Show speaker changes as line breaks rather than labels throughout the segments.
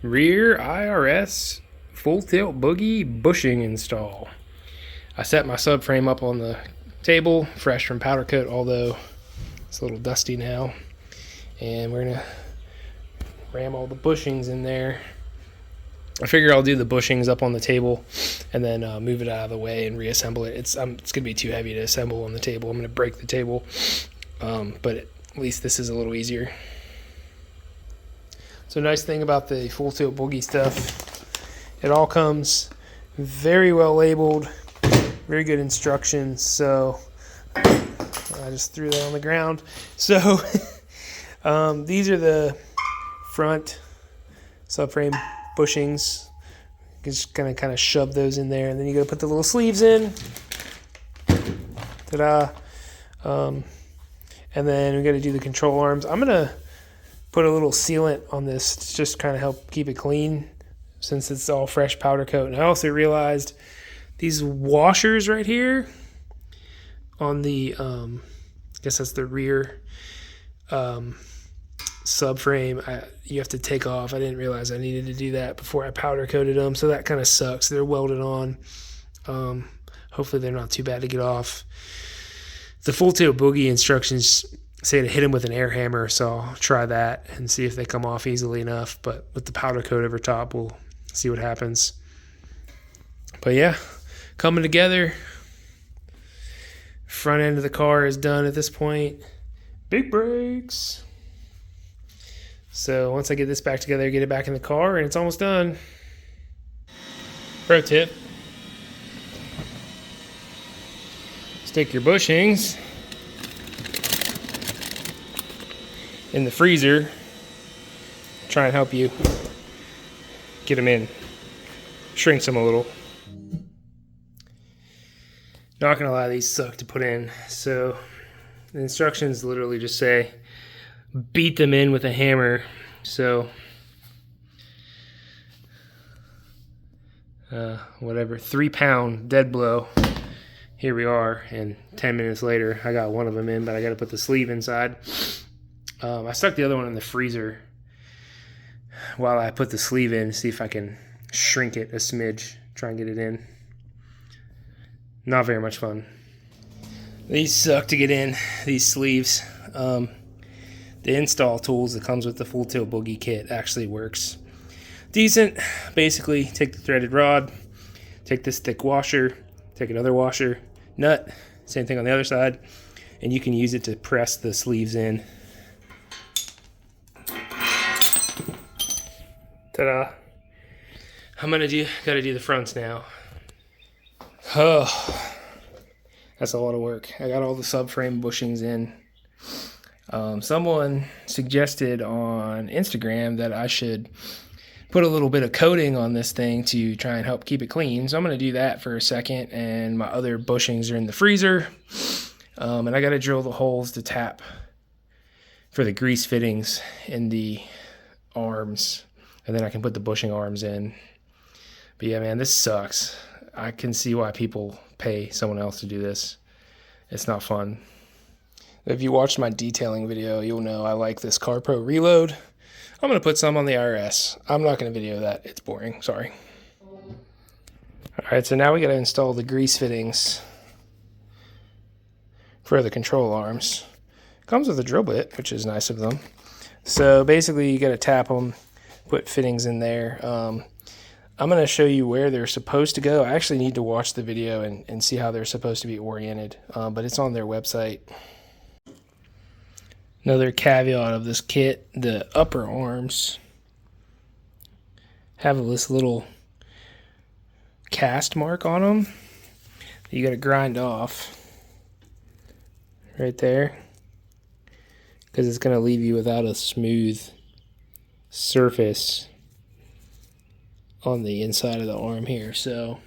Rear IRS full tilt boogie bushing install. I set my subframe up on the table, fresh from powder coat, although it's a little dusty now. And we're gonna ram all the bushings in there. I figure I'll do the bushings up on the table and then move it out of the way and reassemble it. It's gonna be too heavy to assemble on the table. I'm gonna break the table, but at least this is a little easier. So nice thing about the full tilt boogie stuff, it all comes very well labeled, very good instructions. So I just threw that on the ground. So these are the front subframe bushings. You just kind of shove those in there, and then you got to put the little sleeves in. Ta-da! And then we got to do the control arms. I'm gonna put a little sealant on this to just kind of help keep it clean, since it's all fresh powder coat. And I also realized these washers right here on the I guess that's the rear subframe, you have to take off. I didn't realize I needed to do that before I powder coated them, so that kind of sucks. They're welded on. Hopefully they're not too bad to get off. The full tilt boogie instructions say to hit them with an air hammer, so I'll try that and see if they come off easily enough. But with the powder coat over top, we'll see what happens. But yeah, coming together. Front end of the car is done at this point. Big brakes. So once I get this back together, get it back in the car, and it's almost done. Pro tip: stick your bushings in the freezer. Try and help you get them in. Shrinks them a little. Not gonna lie, these suck to put in. So the instructions literally just say beat them in with a hammer. So whatever, 3-pound dead blow. Here we are, and 10 minutes later I got one of them in, but I got to put the sleeve inside. I stuck the other one in the freezer while I put the sleeve in to see if I can shrink it a smidge, try and get it in. Not very much fun. These suck to get in, these sleeves. The install tools that comes with the full tilt boogie kit actually works decent. Basically, take the threaded rod, take this thick washer, take another washer, nut, same thing on the other side, and you can use it to press the sleeves in. Ta-da! I'm gotta do the fronts now. Oh, that's a lot of work. I got all the subframe bushings in. Someone suggested on Instagram that I should put a little bit of coating on this thing to try and help keep it clean. So I'm going to do that for a second, and my other bushings are in the freezer. And I got to drill the holes to tap for the grease fittings in the arms, and then I can put the bushing arms in. But yeah, man, this sucks. I can see why people pay someone else to do this. It's not fun. If you watched my detailing video, you'll know I like this CarPro Reload. I'm going to put some on the IRS. I'm not going to video that. It's boring. Sorry. Alright, so now we got to install the grease fittings for the control arms. Comes with a drill bit, which is nice of them. So basically you got to tap them, put fittings in there. I'm going to show you where they're supposed to go. I actually need to watch the video and see how they're supposed to be oriented, but it's on their website. Another caveat of this kit, the upper arms have this little cast mark on them that you got to grind off right there, because it's going to leave you without a smooth surface on the inside of the arm here. So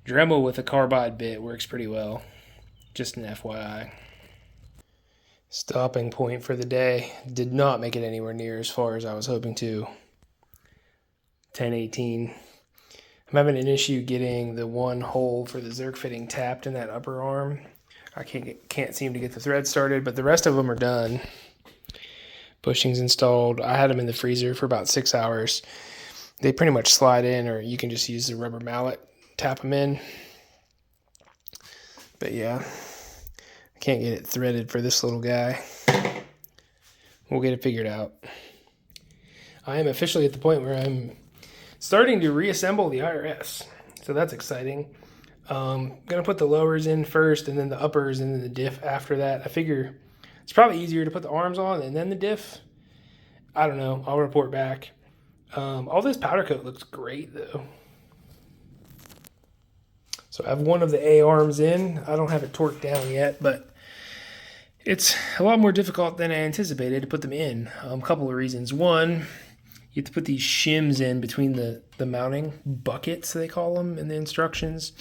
Dremel with a carbide bit works pretty well, just an FYI. Stopping point for the day. Did not make it anywhere near as far as I was hoping to. 10:18. I'm having an issue getting the one hole for the Zerk fitting tapped in that upper arm. I can't seem to get the thread started, but the rest of them are done. Bushings installed. I had them in the freezer for about 6 hours. they pretty much slide in, or you can just use the rubber mallet, tap them in. But yeah, I can't get it threaded for this little guy. We'll get it figured out. I am officially at the point where I'm starting to reassemble the IRS. So that's exciting. Going to put the lowers in first, and then the uppers, and then the diff after that. I figure it's probably easier to put the arms on and then the diff. I don't know. I'll report back. All this powder coat looks great, though. So I have one of the A arms in. I don't have it torqued down yet, but it's a lot more difficult than I anticipated to put them in. A couple of reasons. One, you have to put these shims in between the mounting buckets, they call them in the instructions.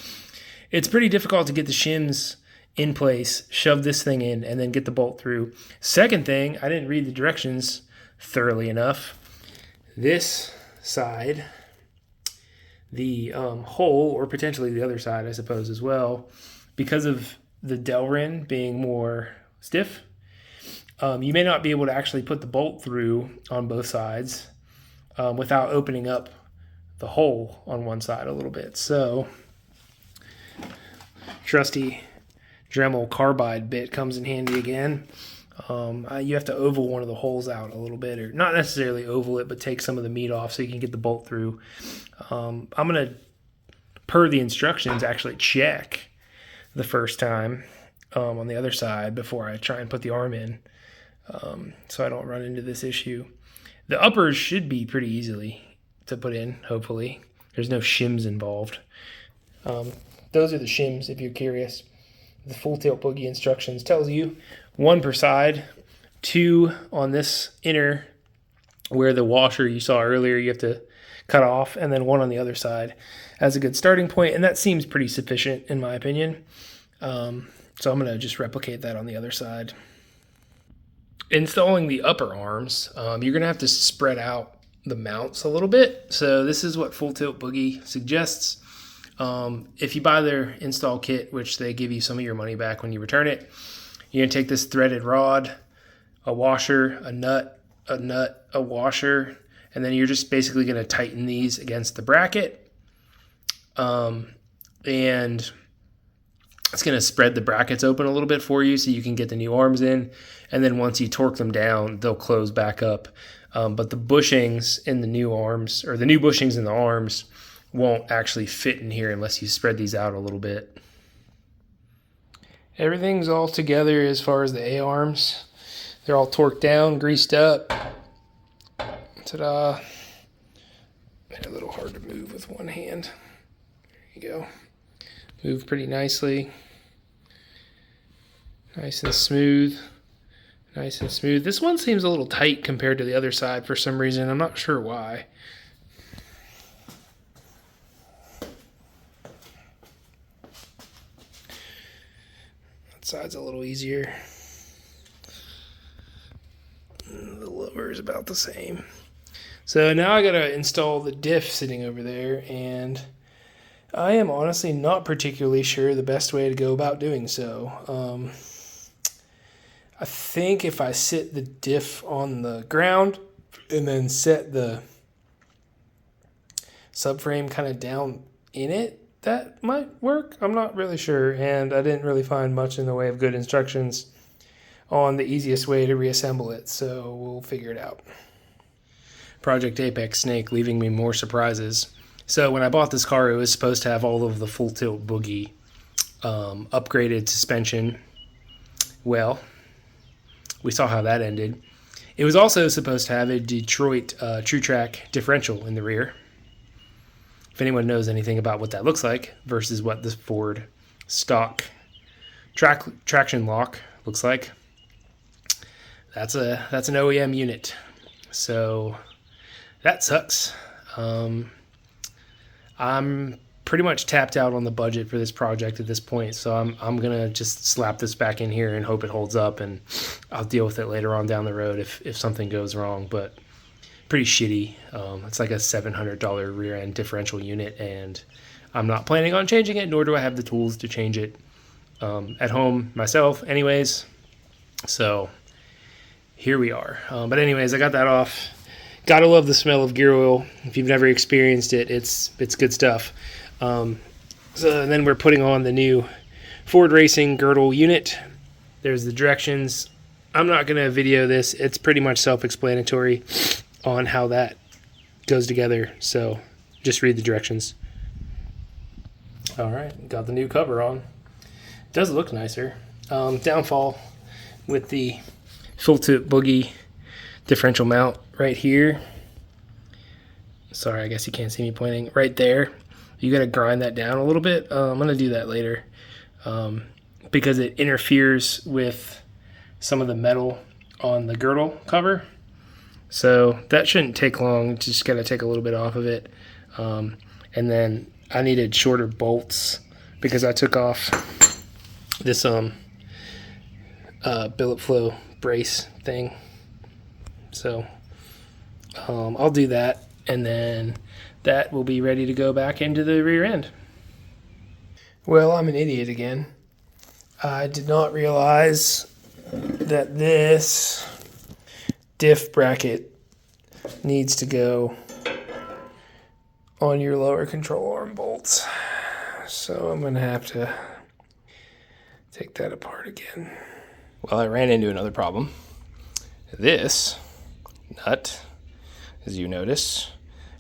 It's pretty difficult to get the shims in place, shove this thing in, and then get the bolt through. Second thing, I didn't read the directions thoroughly enough. This side, the hole, or potentially the other side, I suppose, as well, because of the Delrin being more stiff, you may not be able to actually put the bolt through on both sides without opening up the hole on one side a little bit. So, trusty Dremel carbide bit comes in handy again. You have to oval one of the holes out a little bit, or not necessarily oval it, but take some of the meat off so you can get the bolt through. I'm going to, per the instructions, actually check the first time on the other side before I try and put the arm in, so I don't run into this issue. The uppers should be pretty easily to put in, hopefully. There's no shims involved. Those are the shims, if you're curious. The full tilt boogie instructions tells you 1 per side, 2 on this inner where the washer you saw earlier you have to cut off, and then 1 on the other side as a good starting point, and that seems pretty sufficient in my opinion. So I'm going to just replicate that on the other side. Installing the upper arms, you're going to have to spread out the mounts a little bit. So this is what Full Tilt Boogie suggests. If you buy their install kit, which they give you some of your money back when you return it, you're going to take this threaded rod, a washer, a nut, a washer, and then you're just basically going to tighten these against the bracket. And it's going to spread the brackets open a little bit for you so you can get the new arms in. And then once you torque them down, they'll close back up. But the bushings in the new arms, or the new bushings in the arms, won't actually fit in here unless you spread these out a little bit. Everything's all together as far as the A-arms. They're all torqued down, greased up. Ta-da. Made it a little hard to move with one hand. There you go. Move pretty nicely. Nice and smooth. Nice and smooth. This one seems a little tight compared to the other side for some reason. I'm not sure why. That side's a little easier. The lower is about the same. So now I gotta install the diff sitting over there, and I am honestly not particularly sure the best way to go about doing so. I think if I sit the diff on the ground and then set the subframe kind of down in it, that might work. I'm not really sure, and I didn't really find much in the way of good instructions on the easiest way to reassemble it, so we'll figure it out. Project Apex Snake leaving me more surprises. So when I bought this car, it was supposed to have all of the Full Tilt Boogie upgraded suspension. Well, we saw how that ended. It was also supposed to have a Detroit True Track differential in the rear. If anyone knows anything about what that looks like versus what this Ford stock traction lock looks like, that's an OEM unit. So that sucks. I'm pretty much tapped out on the budget for this project at this point, so I'm gonna just slap this back in here and hope it holds up, and I'll deal with it later on down the road if something goes wrong. But pretty shitty. It's like a $700 rear end differential unit, and I'm not planning on changing it, nor do I have the tools to change it at home myself anyways. So here we are. But anyways, I got that off. Gotta love the smell of gear oil. If you've never experienced it, it's good stuff. So then we're putting on the new Ford Racing girdle unit. There's the directions. I'm not going to video this. It's pretty much self-explanatory on how that goes together. So just read the directions. All right, got the new cover on. It does look nicer. Downfall with the full tip Boogie differential mount right here. Sorry, I guess you can't see me pointing. Right there. You got to grind that down a little bit. I'm going to do that later because it interferes with some of the metal on the girdle cover. So that shouldn't take long. Just got to take a little bit off of it. And then I needed shorter bolts because I took off this billet flow brace thing. So I'll do that, and then that will be ready to go back into the rear end. Well, I'm an idiot again. I did not realize that this diff bracket needs to go on your lower control arm bolts. So I'm going to have to take that apart again. Well, I ran into another problem. This nut, as you notice,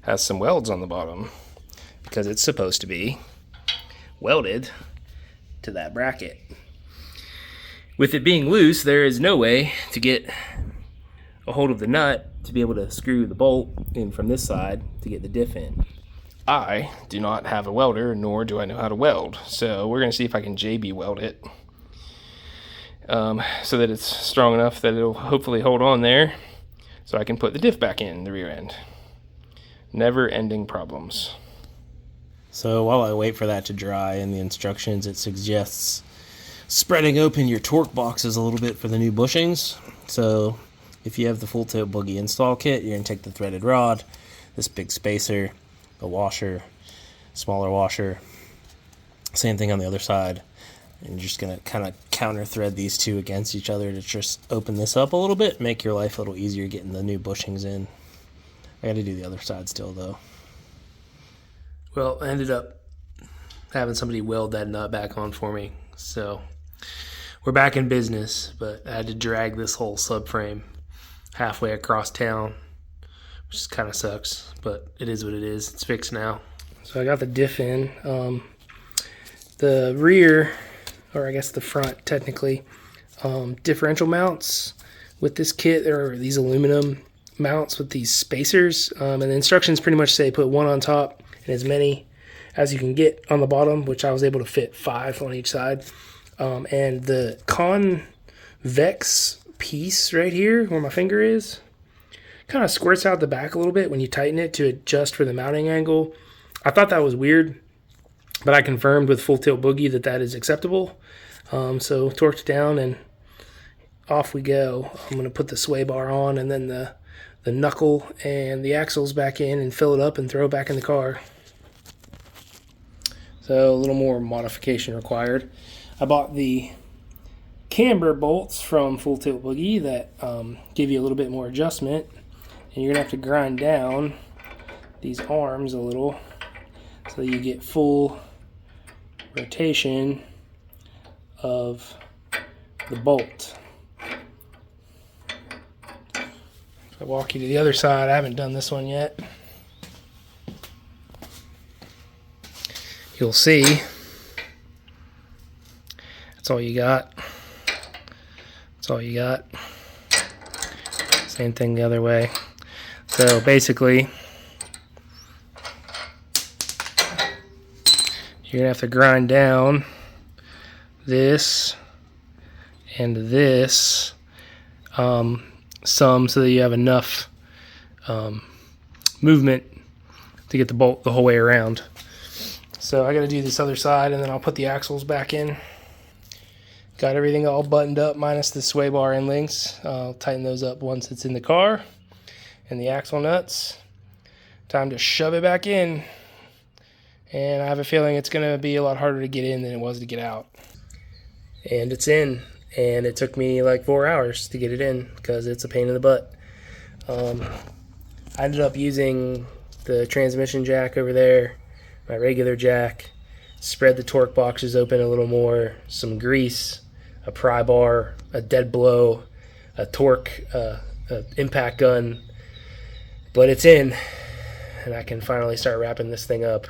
has some welds on the bottom because it's supposed to be welded to that bracket. With it being loose, there is no way to get a hold of the nut to be able to screw the bolt in from this side to get the diff in. I do not have a welder, nor do I know how to weld, so we're going to see if I can JB weld it so that it's strong enough that it'll hopefully hold on there so I can put the diff back in the rear end. Never-ending problems. So while I wait for that to dry, in the instructions it suggests spreading open your torque boxes a little bit for the new bushings. So if you have the full tilt Boogie install kit, you're going to take the threaded rod, this big spacer, a washer, smaller washer, same thing on the other side, and you're just going to kind of counter thread these two against each other to just open this up a little bit, make your life a little easier getting the new bushings in. I got to do the other side still though. Well, I ended up having somebody weld that nut back on for me, so we're back in business, but I had to drag this whole subframe halfway across town, which kind of sucks, but it is what it is. It's fixed now. So I got the diff in. The rear, or I guess the front technically, differential mounts with this kit, there are these aluminum mounts with these spacers, and the instructions pretty much say put one on top and as many as you can get on the bottom, which I was able to fit 5 on each side. And the convex piece right here where my finger is kind of squirts out the back a little bit when you tighten it to adjust for the mounting angle. I thought that was weird, but I confirmed with Full Tilt Boogie that that is acceptable. So torqued down and off we go. I'm going to put the sway bar on and then the knuckle and the axles back in and fill it up and throw it back in the car. So a little more modification required. I bought the camber bolts from Full Tilt Boogie that give you a little bit more adjustment, and you're going to have to grind down these arms a little so you get full rotation of the bolt. If I walk you to the other side, I haven't done this one yet. You'll see that's all you got. That's all you got. Same thing the other way. So basically, you're gonna have to grind down this and this some so that you have enough movement to get the bolt the whole way around. So I got to do this other side, and then I'll put the axles back in. Got everything all buttoned up minus the sway bar end links. I'll tighten those up once it's in the car. And the axle nuts. Time to shove it back in. And I have a feeling it's going to be a lot harder to get in than it was to get out. And it's in. And it took me like 4 hours to get it in because it's a pain in the butt. I ended up using the transmission jack over there, my regular jack, spread the torque boxes open a little more, some grease, a pry bar, a dead blow, a torque impact gun, but it's in, and I can finally start wrapping this thing up.